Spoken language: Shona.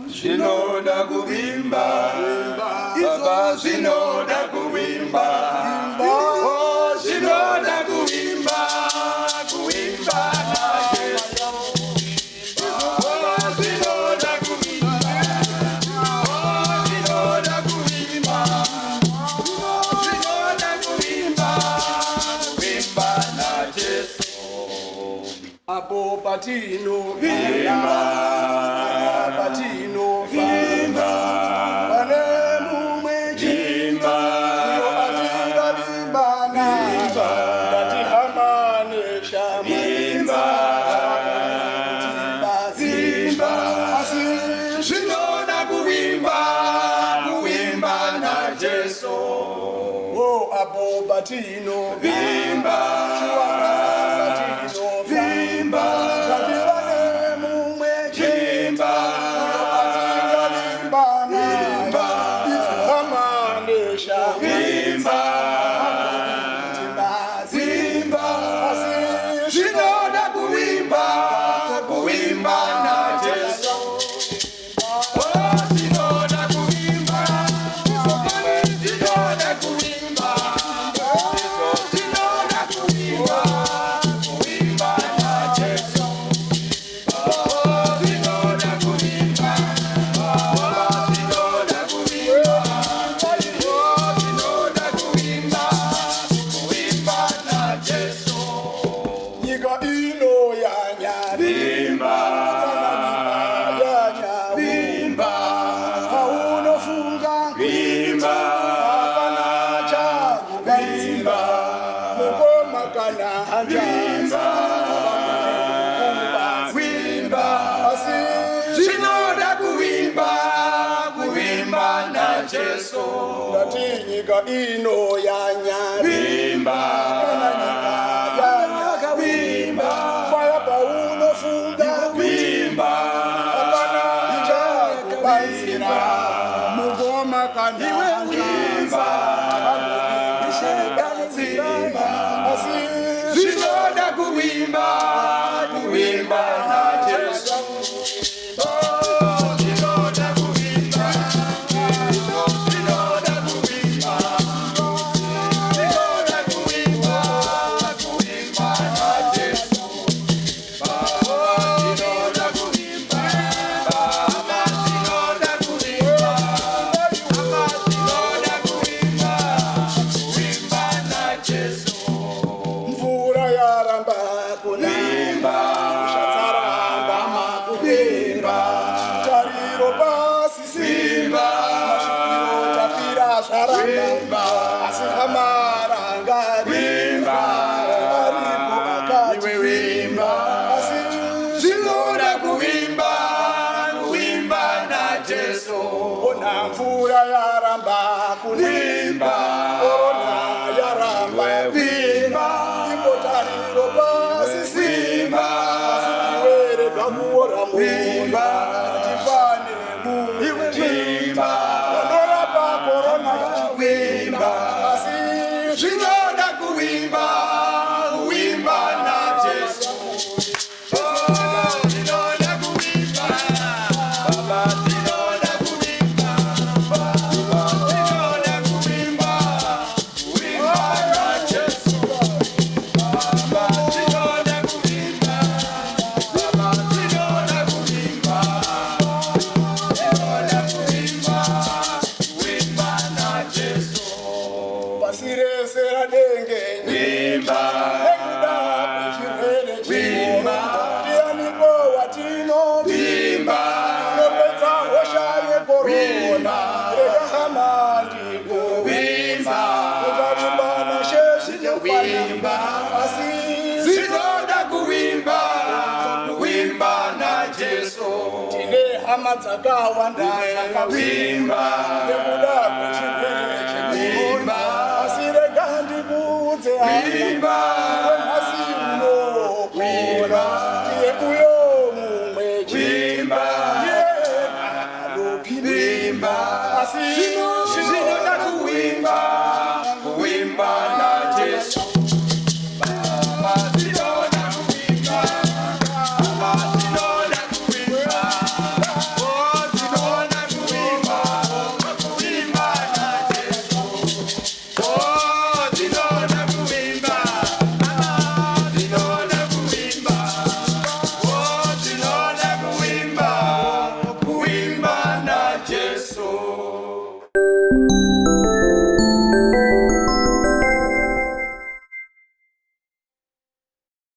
Zinoda kuvimba, Baba zinoda kuvimba, oh zinoda kuvimba, kuvimba na Yesu. Oh zinoda kuvimba, oh zinoda kuvimba, zinoda kuvimba, kuvimba na Yesu. Apo patino vimba, patino vimba, pane mumwe vimba, yo atinga vimbana dati hamane shama vimba, vimba, zinoda kuvimba, kuvimba na Yesu. oh apo patino Vimba, patino vimba, dati pane mumwe vimba, vimbana dati hamane shama vimba, vimba, zinoda kuvimba, kuvimba na Yesu. Oh, zinoda kuvimba, zinoda kuvimba, zinoda kuvimba, kuvimba na Yesu. Oh, zinoda kuvimba, oh, zinoda kuvimba, oh, zinoda kuvimba, kuvimba na Yesu. nyika ino yanyari Vimba, yanyawo vimba, haunofunga vimba, hapana changu vimba, mukoma kana vimba, vimba, zinoda kuvimba, kuvimba na Yesu. ngati nyika ino yanyari Vimba, vimba, kwaya paunofunga vimba, hapana changu baisira mukoma kana vimba, zinoda kuvimba, kuvimba na Yesu. Oh, zinoda kuvimba, zinoda kuvimba, zinoda kuvimba, kuvimba na Yesu. Oh, zinoda kuvimba, Baba zinoda kuvimba, Baba zinoda kuvimba, kuvimba na Yesu. mvura yaramba Vimba, kunatsaramba makuvimba tariro pasi vimba, mashikiro tapira zvaramba vimba, asi hamarangari vimba, aripo akati iwe vimba, asi zinoda kuvimba, kuvimba na Yesu. ona mvura yaramba Vimba, ona yaramba vimba, ipo tariro pasi vimba, iwere kamuora vimba, tipane iwe vimba, anorapa korona vimba, asi zinoda kuvimba, kuvimba na Yesu. Oh, zinoda kuvimba, Baba zinoda kuvimba, Baba zinoda kuvimba, kuvimba na Yesu. Baba zinoda kuvimba, Baba zinoda kuvimba, zinoda kuvimba, kuvimba na Yesu. pasi rese radengenye Vimba, nekuda kwechirwere vimba, ndianiko watino vimba, nopedza hosha yekorona Vimba. rega hama ndiko vimba, ukavimbana sheshi vimba, asi zinoda kuvimba, kuvimba na Yesu. tine hama dzakawanda Vimba, nekuda kwechirwere vimba, asi rega ndikuudze vimba, asi unopona Vimba. ndiye uyo mumwe vimba, ndiye anopinda vimba, asi